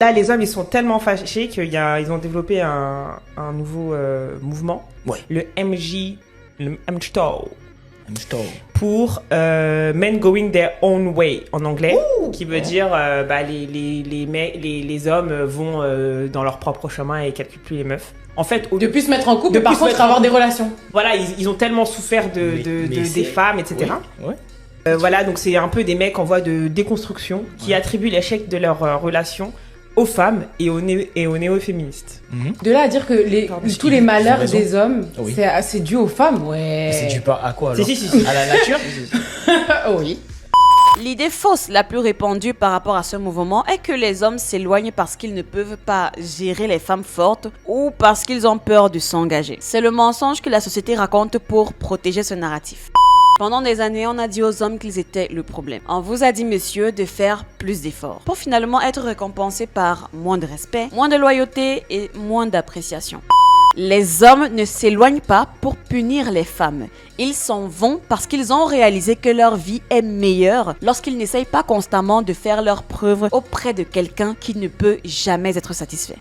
Là, les hommes, ils sont tellement fâchés ils ont développé un nouveau mouvement, Ouais. le MG, le MGTOW, Hamster. pour Men Going Their Own Way en anglais, qui veut dire les hommes vont dans leur propre chemin et calculent plus les meufs. En fait, De plus se mettre en couple, De mais par plus se contre mettre en avoir des couple. relations. Voilà, ils ont tellement souffert Mais des c'est- femmes, etc. Ouais. Voilà, donc c'est un peu des mecs en voie de déconstruction qui attribuent l'échec de leur relation aux femmes et aux néo-féministes. De là à dire que tous les ils ont malheurs raison. des hommes, Oui. c'est dû aux femmes, ouais. Mais c'est dû pas à quoi alors Si. À la nature. Oui. L'idée fausse la plus répandue par rapport à ce mouvement est que les hommes s'éloignent parce qu'ils ne peuvent pas gérer les femmes fortes ou parce qu'ils ont peur de s'engager. C'est le mensonge que la société raconte pour protéger ce narratif. Pendant des années, on a dit aux hommes qu'ils étaient le problème. On vous a dit, messieurs, de faire plus d'efforts pour finalement être récompensés par moins de respect, moins de loyauté et moins d'appréciation. Les hommes ne s'éloignent pas pour punir les femmes. Ils s'en vont parce qu'ils ont réalisé que leur vie est meilleure lorsqu'ils n'essayent pas constamment de faire leurs preuves auprès de quelqu'un qui ne peut jamais être satisfait.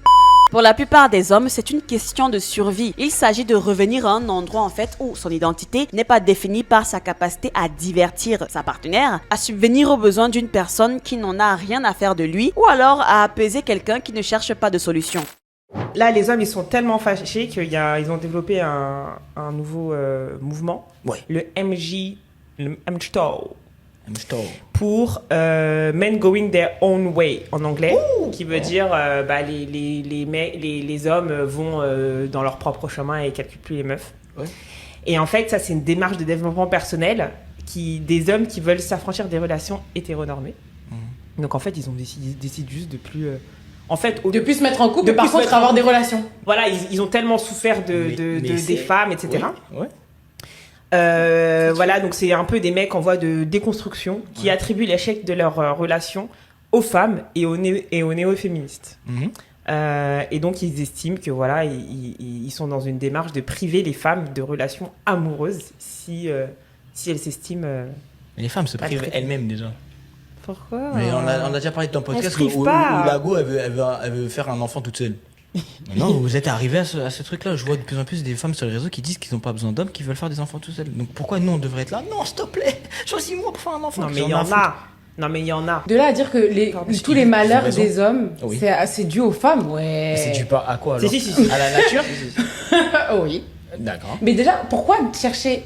Pour la plupart des hommes, c'est une question de survie. Il s'agit de revenir à un endroit en fait où son identité n'est pas définie par sa capacité à divertir sa partenaire, à subvenir aux besoins d'une personne qui n'en a rien à faire de lui, ou alors à apaiser quelqu'un qui ne cherche pas de solution. Là, les hommes, ils sont tellement fâchés ils ont développé un nouveau mouvement, Ouais. le MGTOW, Hamster. pour Men Going Their Own Way en anglais, qui veut dire les hommes vont dans leur propre chemin et calculent plus les meufs. Ouais. Et en fait, ça, c'est une démarche de développement personnel des hommes qui veulent s'affranchir des relations hétéronormées. Donc en fait, ils ont décidé juste de plus... en fait, De plus se mettre en couple, De mais par plus se contre mettre en avoir des couple. relations. Voilà, ils ont tellement souffert des femmes, etc. Ouais. Voilà, donc c'est un peu des mecs en voie de déconstruction qui attribuent l'échec de leur relation aux femmes et aux néo-féministes. Et donc ils estiment que voilà, ils sont dans une démarche de priver les femmes de relations amoureuses si elles s'estiment... Mais les femmes se Pas privent très- elles-mêmes déjà. Pourquoi Mais on a déjà parlé de ton podcast se prive où pas. Lago elle veut faire un enfant toute seule. Non, vous êtes arrivé à ce truc-là. Je vois de plus en plus des femmes sur les réseaux qui disent qu'ils n'ont pas besoin d'hommes, qui veulent faire des enfants tout seuls. Donc pourquoi nous on devrait être là? Non, s'il te plaît, choisis-moi pour faire un enfant. Non, mais J'en il y ai à en foutre. a. Non, mais il y en a. De là à dire que Parce tous les qu'ils ont malheurs raison. des hommes, Oui. c'est dû aux femmes, ouais. Mais c'est dû pas à quoi alors Si. À la nature. Oui. D'accord. Mais déjà, pourquoi chercher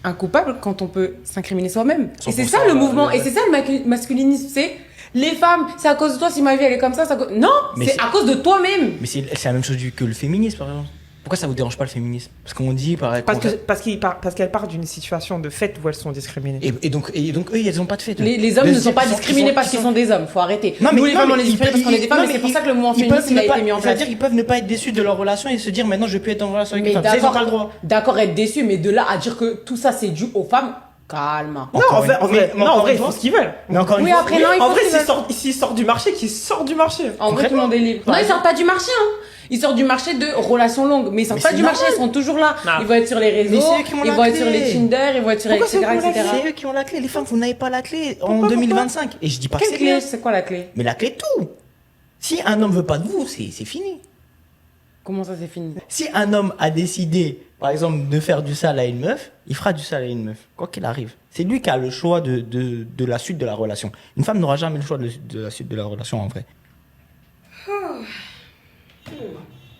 un coupable quand on peut s'incriminer soi-même? Et c'est 100%, ça le mouvement, ouais. et c'est ça le masculinisme, c'est les femmes, c'est à cause de toi si ma vie elle est comme ça, non, Mais c'est c'est- à cause de toi-même. Mais c'est la même chose que le féminisme par exemple. Pourquoi ça vous dérange pas le féminisme? Parce qu'on dit par Parce qu'elles partent d'une situation de fait où elles sont discriminées. et donc eux ils ont pas de fait. Les hommes ne sont pas discriminés parce qu'ils sont des hommes, faut arrêter. Nous les femmes on est discriminés parce qu'on est des femmes, et c'est pour ça que le mouvement féministe il a été mis en place. C'est-à-dire qu'ils peuvent ne pas être déçus de leur relation et se dire maintenant je vais plus être en relation avec Mais une femme. Ça, ils ont pas le droit. d'accord, être déçu, mais de là à dire que tout ça c'est dû aux femmes, calme. Non, Encore en vrai, une- mais en encore vrai, une ils font fois- ce qu'ils veulent. Mais encore une Oui, fois, après, non, il En faut vrai, qu'ils s'ils sortent du marché, qu'ils sortent du marché. En vrai, tout le monde est libre. Non, ils sortent pas du marché, hein. Ils sortent du marché de relations longues, mais ils sortent Mais pas c'est du marché, normal. ils seront toujours là. Non. Ils vont être sur les réseaux, Mais c'est eux qui ont ils la vont être clé. sur les Tinder, ils vont être sur Pourquoi etc., etc. c'est eux qui ont la clé? Les femmes, vous n'avez pas la clé en Pourquoi 2025. Et je dis pas que Quelle c'est clé? bien. C'est quoi la clé? Mais la clé de tout. Si un homme veut pas de vous, c'est fini. Comment ça c'est fini? Si un homme a décidé, par exemple, de faire du sale à une meuf, il fera du sale à une meuf, quoi qu'il arrive. C'est lui qui a le choix de la suite de la relation. Une femme n'aura jamais le choix de la suite de la relation en vrai.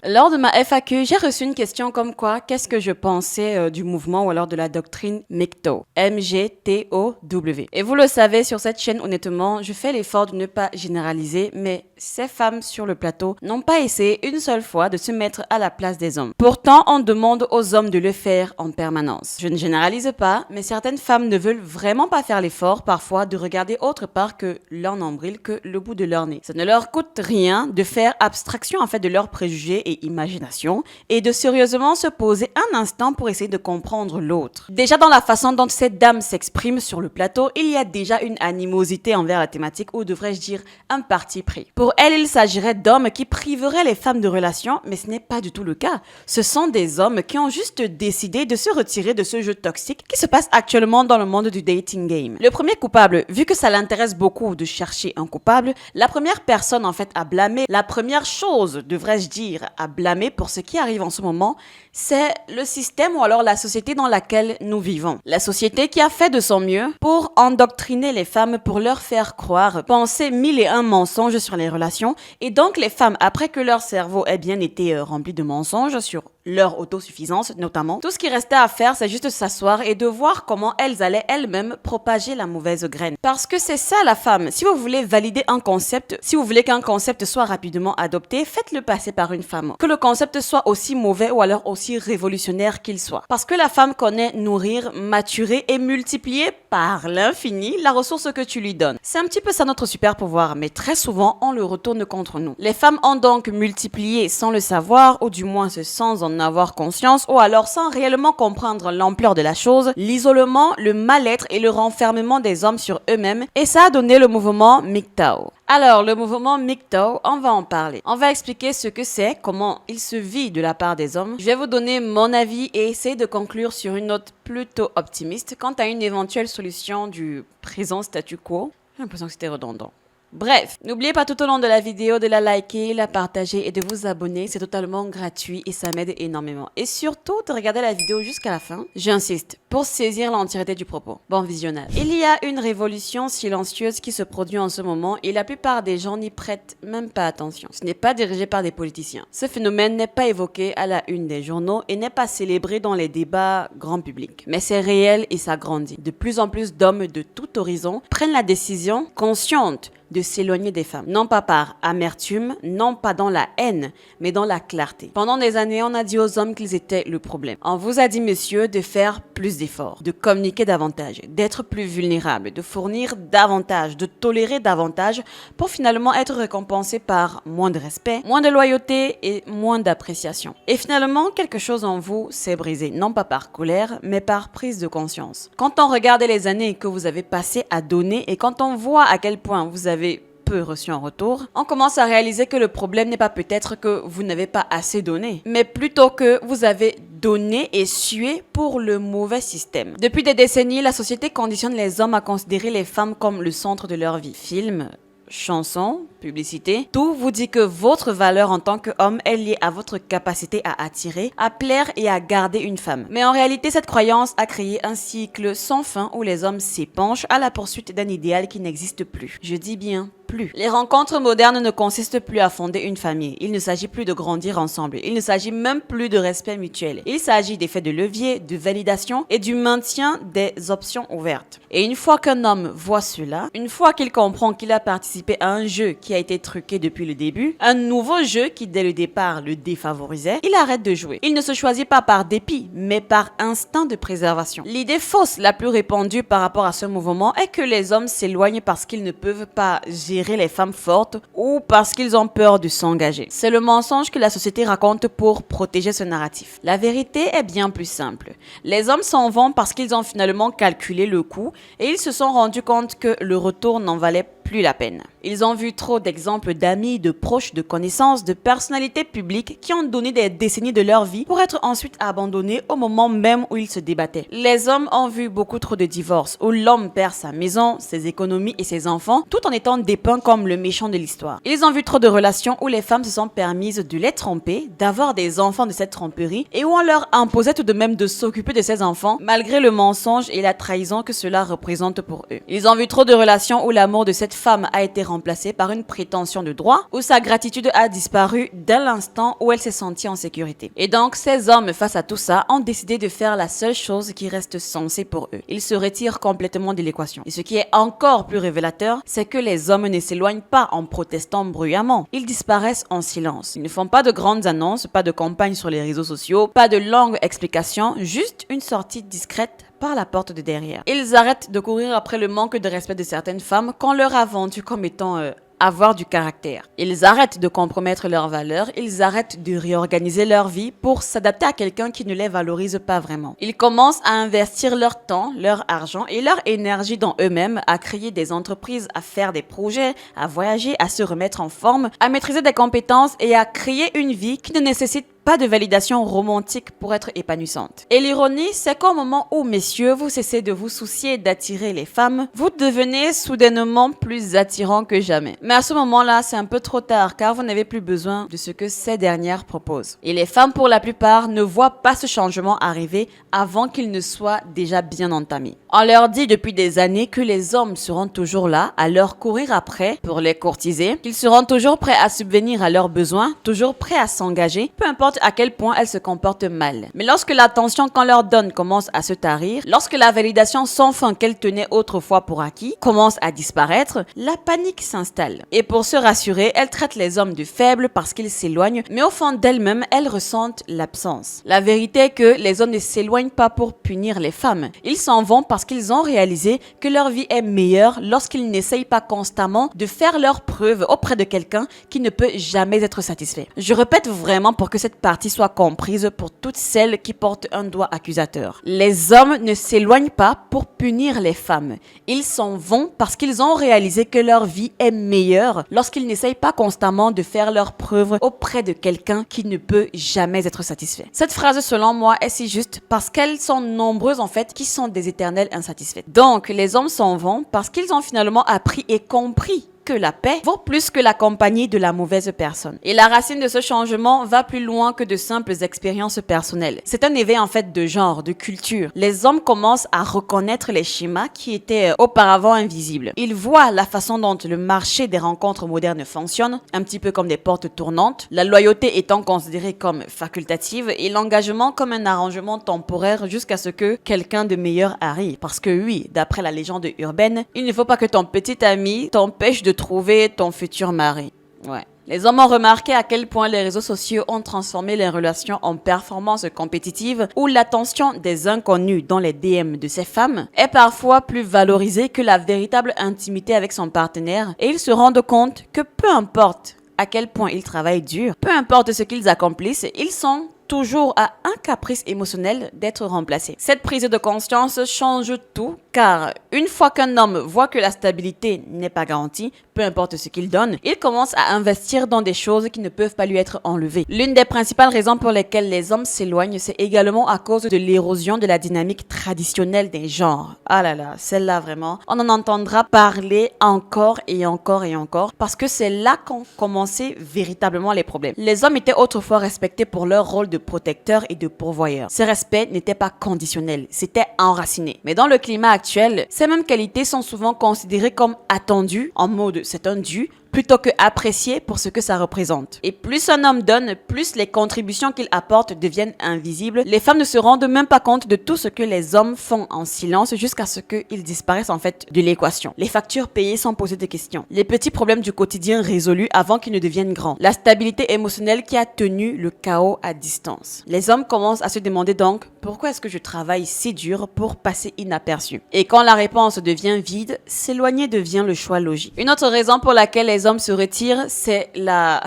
Lors de ma FAQ, j'ai reçu une question comme quoi, qu'est-ce que je pensais du mouvement ou alors de la doctrine MGTOW, M-G-T-O-W. Et vous le savez, sur cette chaîne, honnêtement, je fais l'effort de ne pas généraliser, mais ces femmes sur le plateau n'ont pas essayé une seule fois de se mettre à la place des hommes. Pourtant, on demande aux hommes de le faire en permanence. Je ne généralise pas, mais certaines femmes ne veulent vraiment pas faire l'effort, parfois, de regarder autre part que leur nombril, que le bout de leur nez. Ça ne leur coûte rien de faire abstraction en fait de leurs préjugés et imagination et de sérieusement se poser un instant pour essayer de comprendre l'autre. Déjà dans la façon dont cette dame s'exprime sur le plateau, il y a déjà une animosité envers la thématique ou devrais-je dire un parti pris. Pour Pour elles, il s'agirait d'hommes qui priveraient les femmes de relations, mais ce n'est pas du tout le cas. Ce sont des hommes qui ont juste décidé de se retirer de ce jeu toxique qui se passe actuellement dans le monde du dating game. Le premier coupable, vu que ça l'intéresse beaucoup de chercher un coupable, la première personne en fait à blâmer, la première chose, devrais-je dire, à blâmer pour ce qui arrive en ce moment, c'est le système ou alors la société dans laquelle nous vivons. La société qui a fait de son mieux pour endoctriner les femmes, pour leur faire croire, penser 1001 mensonges sur les relations. Et donc les femmes, après que leur cerveau ait bien été rempli de mensonges sur leur autosuffisance notamment, tout ce qui restait à faire, c'est juste s'asseoir et de voir comment elles allaient elles-mêmes propager la mauvaise graine. Parce que c'est ça la femme. Si vous voulez valider un concept, si vous voulez qu'un concept soit rapidement adopté, faites-le passer par une femme. Que le concept soit aussi mauvais ou alors aussi révolutionnaire qu'il soit. Parce que la femme connaît nourrir, maturer et multiplier par l'infini la ressource que tu lui donnes. C'est un petit peu ça notre super pouvoir, mais très souvent on le retourne contre nous. Les femmes ont donc multiplié sans le savoir, ou du moins sans en avoir conscience, ou alors sans réellement comprendre l'ampleur de la chose, l'isolement, le mal-être et le renfermement des hommes sur eux-mêmes, et ça a donné le mouvement MGTOW. Alors, le mouvement MGTOW, on va en parler. On va expliquer ce que c'est, comment il se vit de la part des hommes. Je vais vous donner mon avis et essayer de conclure sur une note plutôt optimiste quant à une éventuelle solution du présent statu quo. J'ai l'impression que c'était redondant. Bref, n'oubliez pas tout au long de la vidéo de la liker, la partager et de vous abonner. C'est totalement gratuit et ça m'aide énormément. Et surtout, de regarder la vidéo jusqu'à la fin. J'insiste, pour saisir l'entièreté du propos. Bon visionnage. Il y a une révolution silencieuse qui se produit en ce moment et la plupart des gens n'y prêtent même pas attention. Ce n'est pas dirigé par des politiciens. Ce phénomène n'est pas évoqué à la une des journaux et n'est pas célébré dans les débats grand public. Mais c'est réel et ça grandit. De plus en plus d'hommes de tout horizon prennent la décision consciente de s'éloigner des femmes. Non pas par amertume, non pas dans la haine, mais dans la clarté. Pendant des années, on a dit aux hommes qu'ils étaient le problème. On vous a dit, messieurs, de faire plus d'efforts, de communiquer davantage, d'être plus vulnérables, de fournir davantage, de tolérer davantage pour finalement être récompensés par moins de respect, moins de loyauté et moins d'appréciation. Et finalement, quelque chose en vous s'est brisé, non pas par colère, mais par prise de conscience. Quand on regarde les années que vous avez passées à donner et quand on voit à quel point vous avez peu reçu en retour, on commence à réaliser que le problème n'est pas peut-être que vous n'avez pas assez donné, mais plutôt que vous avez donné et sué pour le mauvais système. Depuis des décennies, la société conditionne les hommes à considérer les femmes comme le centre de leur vie. Films, chansons, publicité, tout vous dit que votre valeur en tant qu'homme est liée à votre capacité à attirer, à plaire et à garder une femme. Mais en réalité, cette croyance a créé un cycle sans fin où les hommes s'épanchent à la poursuite d'un idéal qui n'existe plus. Je dis bien plus. Les rencontres modernes ne consistent plus à fonder une famille. Il ne s'agit plus de grandir ensemble. Il ne s'agit même plus de respect mutuel. Il s'agit d'effets de levier, de validation et du maintien des options ouvertes. Et une fois qu'un homme voit cela, une fois qu'il comprend qu'il a participé à un jeu qui a été truqué depuis le début, un nouveau jeu qui dès le départ le défavorisait, il arrête de jouer. Il ne se choisit pas par dépit, mais par instinct de préservation. L'idée fausse la plus répandue par rapport à ce mouvement est que les hommes s'éloignent parce qu'ils ne peuvent pas gérer les femmes fortes ou parce qu'ils ont peur de s'engager. C'est le mensonge que la société raconte pour protéger ce narratif. La vérité est bien plus simple. Les hommes s'en vont parce qu'ils ont finalement calculé le coût et ils se sont rendus compte que le retour n'en valait plus la peine. Ils ont vu trop d'exemples d'amis, de proches, de connaissances, de personnalités publiques qui ont donné des décennies de leur vie pour être ensuite abandonnés au moment même où ils se débattaient. Les hommes ont vu beaucoup trop de divorces où l'homme perd sa maison, ses économies et ses enfants tout en étant dépeint comme le méchant de l'histoire. Ils ont vu trop de relations où les femmes se sont permises de les tromper, d'avoir des enfants de cette tromperie et où on leur imposait tout de même de s'occuper de ces enfants malgré le mensonge et la trahison que cela représente pour eux. Ils ont vu trop de relations où l'amour de cette femme a été remplacée par une prétention de droit, où sa gratitude a disparu dès l'instant où elle s'est sentie en sécurité. Et donc, ces hommes, face à tout ça, ont décidé de faire la seule chose qui reste sensée pour eux. Ils se retirent complètement de l'équation. Et ce qui est encore plus révélateur, c'est que les hommes ne s'éloignent pas en protestant bruyamment. Ils disparaissent en silence. Ils ne font pas de grandes annonces, pas de campagnes sur les réseaux sociaux, pas de longues explications, juste une sortie discrète par la porte de derrière. Ils arrêtent de courir après le manque de respect de certaines femmes qu'on leur a vendu comme étant avoir du caractère. Ils arrêtent de compromettre leurs valeurs, ils arrêtent de réorganiser leur vie pour s'adapter à quelqu'un qui ne les valorise pas vraiment. Ils commencent à investir leur temps, leur argent et leur énergie dans eux-mêmes, à créer des entreprises, à faire des projets, à voyager, à se remettre en forme, à maîtriser des compétences et à créer une vie qui ne nécessite pas de validation romantique pour être épanouissante. Et l'ironie, c'est qu'au moment où, messieurs, vous cessez de vous soucier d'attirer les femmes, vous devenez soudainement plus attirant que jamais. Mais à ce moment-là, c'est un peu trop tard car vous n'avez plus besoin de ce que ces dernières proposent. Et les femmes, pour la plupart, ne voient pas ce changement arriver avant qu'il ne soit déjà bien entamé. On leur dit depuis des années que les hommes seront toujours là à leur courir après pour les courtiser, qu'ils seront toujours prêts à subvenir à leurs besoins, toujours prêts à s'engager, peu importe à quel point elles se comportent mal. Mais lorsque l'attention qu'on leur donne commence à se tarir, lorsque la validation sans fin qu'elles tenaient autrefois pour acquis commence à disparaître, la panique s'installe. Et pour se rassurer, elles traitent les hommes de faibles parce qu'ils s'éloignent, mais au fond d'elles-mêmes, elles ressentent l'absence. La vérité est que les hommes ne s'éloignent pas pour punir les femmes. Ils s'en vont parce qu'ils ont réalisé que leur vie est meilleure lorsqu'ils n'essayent pas constamment de faire leurs preuves auprès de quelqu'un qui ne peut jamais être satisfait. Je répète vraiment pour que cette partie soit comprise pour toutes celles qui portent un doigt accusateur. Les hommes ne s'éloignent pas pour punir les femmes. Ils s'en vont parce qu'ils ont réalisé que leur vie est meilleure lorsqu'ils n'essayent pas constamment de faire leurs preuves auprès de quelqu'un qui ne peut jamais être satisfait. Cette phrase, selon moi, est si juste parce qu'elles sont nombreuses en fait qui sont des éternelles insatisfaites. Donc, les hommes s'en vont parce qu'ils ont finalement appris et compris que la paix vaut plus que la compagnie de la mauvaise personne. Et la racine de ce changement va plus loin que de simples expériences personnelles. C'est un éveil en fait de genre, de culture. Les hommes commencent à reconnaître les schémas qui étaient auparavant invisibles. Ils voient la façon dont le marché des rencontres modernes fonctionne, un petit peu comme des portes tournantes, la loyauté étant considérée comme facultative et l'engagement comme un arrangement temporaire jusqu'à ce que quelqu'un de meilleur arrive. Parce que oui, d'après la légende urbaine, il ne faut pas que ton petit ami t'empêche de trouver ton futur mari. Ouais. Les hommes ont remarqué à quel point les réseaux sociaux ont transformé les relations en performances compétitives où l'attention des inconnus dans les DM de ces femmes est parfois plus valorisée que la véritable intimité avec son partenaire et ils se rendent compte que peu importe à quel point ils travaillent dur, peu importe ce qu'ils accomplissent, ils sont toujours à un caprice émotionnel d'être remplacé. Cette prise de conscience change tout car une fois qu'un homme voit que la stabilité n'est pas garantie, peu importe ce qu'il donne, il commence à investir dans des choses qui ne peuvent pas lui être enlevées. L'une des principales raisons pour lesquelles les hommes s'éloignent, c'est également à cause de l'érosion de la dynamique traditionnelle des genres. Ah là là, celle-là vraiment, on en entendra parler encore et encore et encore parce que c'est là qu'ont commencé véritablement les problèmes. Les hommes étaient autrefois respectés pour leur rôle de protecteur et de pourvoyeur. Ce respect n'était pas conditionnel, c'était enraciné. Mais dans le climat actuel, ces mêmes qualités sont souvent considérées comme attendues, en mode c'est un dû, plutôt que apprécié pour ce que ça représente. Et plus un homme donne, plus les contributions qu'il apporte deviennent invisibles. Les femmes ne se rendent même pas compte de tout ce que les hommes font en silence jusqu'à ce qu'ils disparaissent en fait de l'équation. Les factures payées sans poser de questions. Les petits problèmes du quotidien résolus avant qu'ils ne deviennent grands. La stabilité émotionnelle qui a tenu le chaos à distance. Les hommes commencent à se demander donc pourquoi est-ce que je travaille si dur pour passer inaperçu? Et quand la réponse devient vide, s'éloigner devient le choix logique. Une autre raison pour laquelle les hommes se retirent, c'est la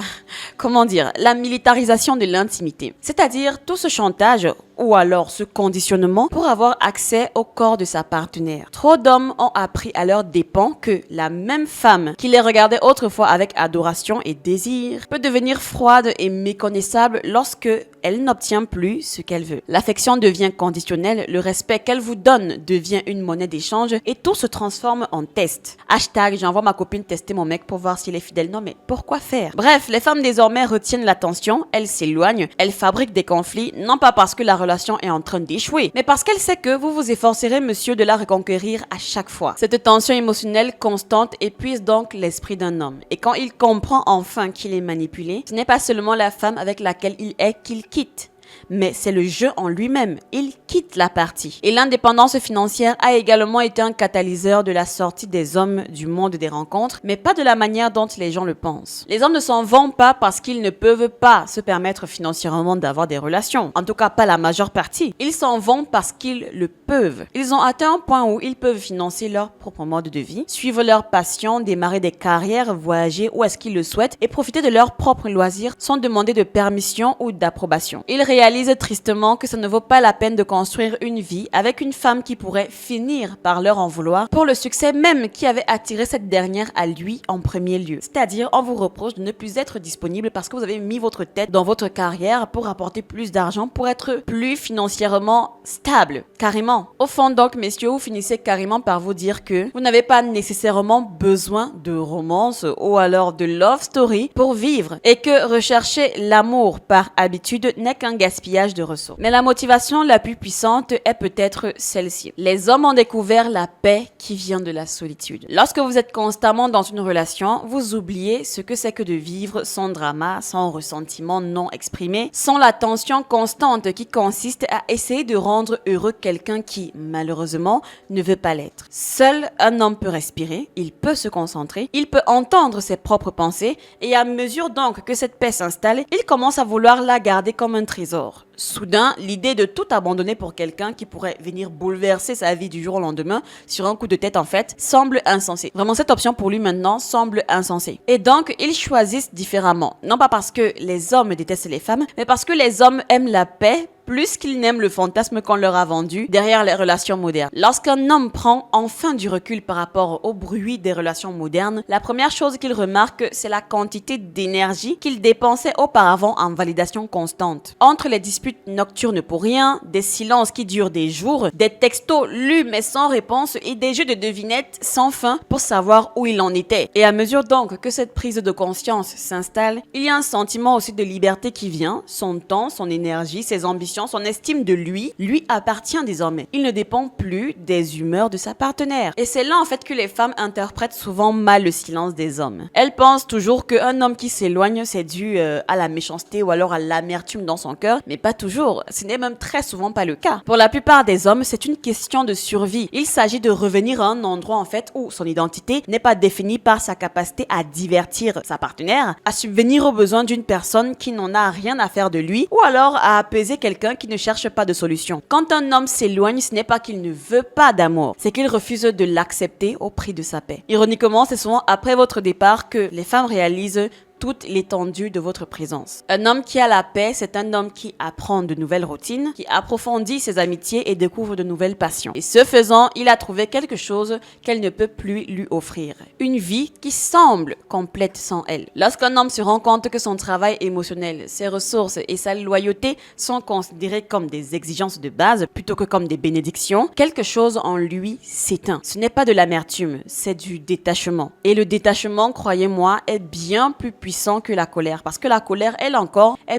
militarisation de l'intimité. C'est-à-dire tout ce chantage ou alors ce conditionnement pour avoir accès au corps de sa partenaire. Trop d'hommes ont appris à leurs dépens que la même femme qui les regardait autrefois avec adoration et désir peut devenir froide et méconnaissable lorsque elle n'obtient plus ce qu'elle veut. L'affection devient conditionnelle, le respect qu'elle vous donne devient une monnaie d'échange et tout se transforme en test. Hashtag j'envoie ma copine tester mon mec pour voir s'il est fidèle. Non mais pourquoi faire? Bref, les femmes désormais retiennent l'attention, elles s'éloignent, elles fabriquent des conflits, non pas parce que la relation est en train d'échouer, mais parce qu'elle sait que vous vous efforcerez, monsieur, de la reconquérir à chaque fois. Cette tension émotionnelle constante épuise donc l'esprit d'un homme. Et quand il comprend enfin qu'il est manipulé, ce n'est pas seulement la femme avec laquelle il est qu'il quitte. mais c'est le jeu en lui-même. Il quitte la partie. Et l'indépendance financière a également été un catalyseur de la sortie des hommes du monde des rencontres, mais pas de la manière dont les gens le pensent. Les hommes ne s'en vont pas parce qu'ils ne peuvent pas se permettre financièrement d'avoir des relations. En tout cas, pas la majeure partie. Ils s'en vont parce qu'ils le peuvent. Ils ont atteint un point où ils peuvent financer leur propre mode de vie, suivre leur passion, démarrer des carrières, voyager où est-ce qu'ils le souhaitent et profiter de leurs propres loisirs sans demander de permission ou d'approbation. Ils réalisent tristement que ça ne vaut pas la peine de construire une vie avec une femme qui pourrait finir par leur en vouloir pour le succès même qui avait attiré cette dernière à lui en premier lieu. C'est-à-dire, on vous reproche de ne plus être disponible parce que vous avez mis votre tête dans votre carrière pour apporter plus d'argent, pour être plus financièrement stable. Carrément. Au fond donc, messieurs, vous finissez carrément par vous dire que vous n'avez pas nécessairement besoin de romance ou alors de love story pour vivre et que rechercher l'amour par habitude n'est qu'un gaspillage de ressources. Mais la motivation la plus puissante est peut-être celle-ci. Les hommes ont découvert la paix qui vient de la solitude. Lorsque vous êtes constamment dans une relation, vous oubliez ce que c'est que de vivre sans drama, sans ressentiment non exprimé, sans la tension constante qui consiste à essayer de rendre heureux quelqu'un qui, malheureusement, ne veut pas l'être. Seul un homme peut respirer, il peut se concentrer, il peut entendre ses propres pensées et à mesure donc que cette paix s'installe, il commence à vouloir la garder comme un trésor. Soudain, l'idée de tout abandonner pour quelqu'un qui pourrait venir bouleverser sa vie du jour au lendemain sur un coup de tête en fait, semble insensée. Vraiment, cette option pour lui maintenant semble insensée. Et donc, ils choisissent différemment. Non pas parce que les hommes détestent les femmes, mais parce que les hommes aiment la paix plus qu'ils n'aiment le fantasme qu'on leur a vendu derrière les relations modernes. Lorsqu'un homme prend enfin du recul par rapport au bruit des relations modernes, la première chose qu'il remarque, c'est la quantité d'énergie qu'il dépensait auparavant en validation constante. Entre les disputes nocturnes pour rien, des silences qui durent des jours, des textos lus mais sans réponse et des jeux de devinettes sans fin pour savoir où il en était. Et à mesure donc que cette prise de conscience s'installe, il y a un sentiment aussi de liberté qui vient, son temps, son énergie, ses ambitions, son estime de lui appartient désormais. Il ne dépend plus des humeurs de sa partenaire. Et c'est là en fait que les femmes interprètent souvent mal le silence des hommes. Elles pensent toujours qu'un homme qui s'éloigne, c'est dû à la méchanceté ou alors à l'amertume dans son cœur, mais pas toujours. Ce n'est même très souvent pas le cas. Pour la plupart des hommes, c'est une question de survie. Il s'agit de revenir à un endroit en fait où son identité n'est pas définie par sa capacité à divertir sa partenaire, à subvenir aux besoins d'une personne qui n'en a rien à faire de lui, ou alors à apaiser quelqu'un qui ne cherche pas de solution. Quand un homme s'éloigne, ce n'est pas qu'il ne veut pas d'amour, c'est qu'il refuse de l'accepter au prix de sa paix. Ironiquement, c'est souvent après votre départ que les femmes réalisent toute l'étendue de votre présence. Un homme qui a la paix, c'est un homme qui apprend de nouvelles routines, qui approfondit ses amitiés et découvre de nouvelles passions. Et ce faisant, il a trouvé quelque chose qu'elle ne peut plus lui offrir. Une vie qui semble complète sans elle. Lorsqu'un homme se rend compte que son travail émotionnel, ses ressources et sa loyauté sont considérés comme des exigences de base plutôt que comme des bénédictions, quelque chose en lui s'éteint. Ce n'est pas de l'amertume, c'est du détachement. Et le détachement, croyez-moi, est bien plus puissant que la colère. Parce que la colère, elle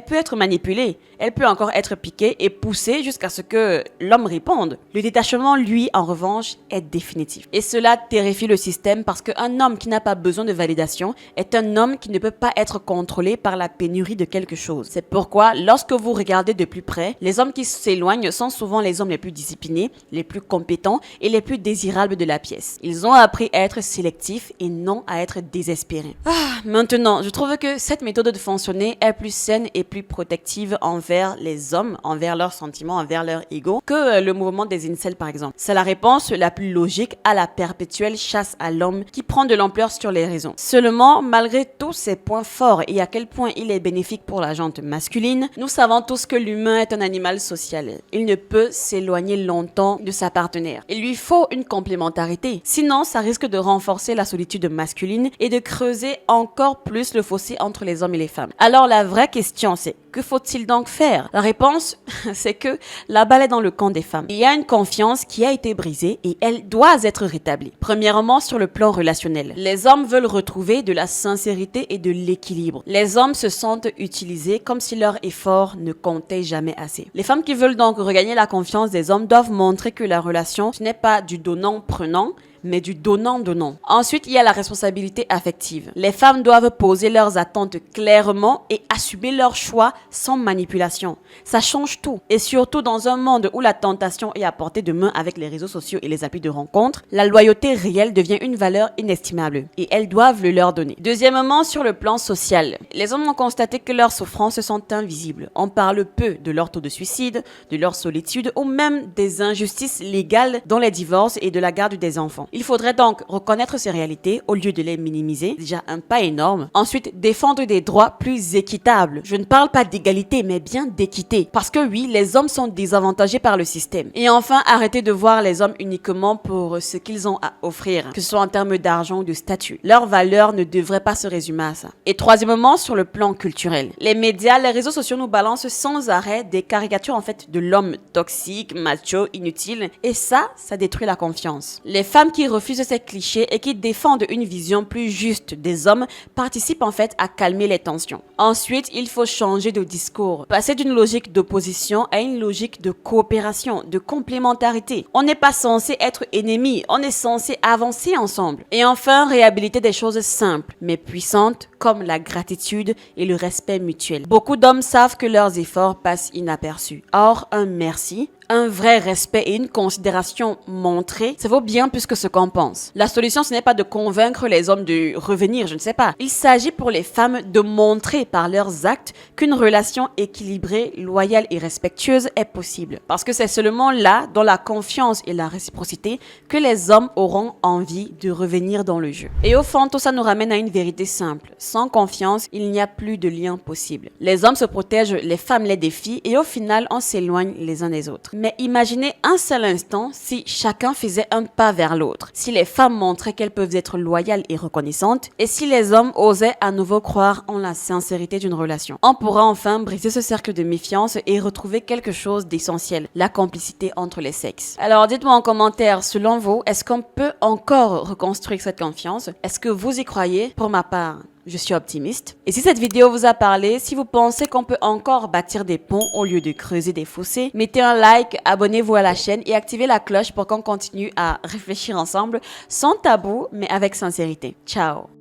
peut être manipulée. Elle peut encore être piquée et poussée jusqu'à ce que l'homme réponde. Le détachement, lui, en revanche, est définitif. Et cela terrifie le système parce qu'un homme qui n'a pas besoin de validation est un homme qui ne peut pas être contrôlé par la pénurie de quelque chose. C'est pourquoi, lorsque vous regardez de plus près, les hommes qui s'éloignent sont souvent les hommes les plus disciplinés, les plus compétents et les plus désirables de la pièce. Ils ont appris à être sélectifs et non à être désespérés. Maintenant, je trouve que cette méthode de fonctionner est plus saine et plus protective envers les hommes, envers leurs sentiments, envers leur ego, que le mouvement des incels par exemple. C'est la réponse la plus logique à la perpétuelle chasse à l'homme qui prend de l'ampleur sur les réseaux. Seulement, malgré tous ces points forts et à quel point il est bénéfique pour la gente masculine, nous savons tous que l'humain est un animal social. Il ne peut s'éloigner longtemps de sa partenaire. Il lui faut une complémentarité. Sinon, ça risque de renforcer la solitude masculine et de creuser encore plus le fossé entre les hommes et les femmes. Alors la vraie question c'est, que faut-il donc faire? La réponse, c'est que la balle est dans le camp des femmes. Il y a une confiance qui a été brisée et elle doit être rétablie. Premièrement, sur le plan relationnel. Les hommes veulent retrouver de la sincérité et de l'équilibre. Les hommes se sentent utilisés comme si leur effort ne comptait jamais assez. Les femmes qui veulent donc regagner la confiance des hommes doivent montrer que la relation, ce n'est pas du donnant-prenant, mais du donnant-donnant. Ensuite, il y a la responsabilité affective. Les femmes doivent poser leurs attentes clairement et assumer leurs choix sans manipulation. Ça change tout. Et surtout dans un monde où la tentation est à portée de main avec les réseaux sociaux et les applis de rencontre, la loyauté réelle devient une valeur inestimable et elles doivent le leur donner. Deuxièmement, sur le plan social, les hommes ont constaté que leurs souffrances sont invisibles. On parle peu de leur taux de suicide, de leur solitude ou même des injustices légales dans les divorces et de la garde des enfants. Il faudrait donc reconnaître ces réalités au lieu de les minimiser, déjà un pas énorme. Ensuite, défendre des droits plus équitables. Je ne parle pas d'égalité, mais bien d'équité. Parce que oui, les hommes sont désavantagés par le système. Et enfin, arrêter de voir les hommes uniquement pour ce qu'ils ont à offrir, que ce soit en termes d'argent ou de statut. Leur valeur ne devrait pas se résumer à ça. Et troisièmement, sur le plan culturel. Les médias, les réseaux sociaux nous balancent sans arrêt des caricatures en fait de l'homme toxique, macho, inutile. Et ça détruit la confiance. Les femmes qui refusent ces clichés et qui défendent une vision plus juste des hommes participent en fait à calmer les tensions. Ensuite, il faut changer de discours. Passer d'une logique d'opposition à une logique de coopération, de complémentarité. On n'est pas censé être ennemis, on est censé avancer ensemble. Et enfin, réhabiliter des choses simples mais puissantes comme la gratitude et le respect mutuel. Beaucoup d'hommes savent que leurs efforts passent inaperçus. Or, un merci, un vrai respect et une considération montrée, ça vaut bien plus que ce qu'on pense. La solution, ce n'est pas de convaincre les hommes de revenir, je ne sais pas. Il s'agit pour les femmes de montrer par leurs actes qu'une relation équilibrée, loyale et respectueuse est possible. Parce que c'est seulement là, dans la confiance et la réciprocité, que les hommes auront envie de revenir dans le jeu. Et au fond, tout ça nous ramène à une vérité simple. Sans confiance, il n'y a plus de lien possible. Les hommes se protègent, les femmes les défient et au final, on s'éloigne les uns des autres. Mais imaginez un seul instant si chacun faisait un pas vers l'autre, si les femmes montraient qu'elles peuvent être loyales et reconnaissantes, et si les hommes osaient à nouveau croire en la sincérité d'une relation. On pourra enfin briser ce cercle de méfiance et retrouver quelque chose d'essentiel, la complicité entre les sexes. Alors dites-moi en commentaire, selon vous, est-ce qu'on peut encore reconstruire cette confiance? Est-ce que vous y croyez? Pour ma part, je suis optimiste. Et si cette vidéo vous a parlé, si vous pensez qu'on peut encore bâtir des ponts au lieu de creuser des fossés, mettez un like, abonnez-vous à la chaîne et activez la cloche pour qu'on continue à réfléchir ensemble, sans tabou, mais avec sincérité. Ciao!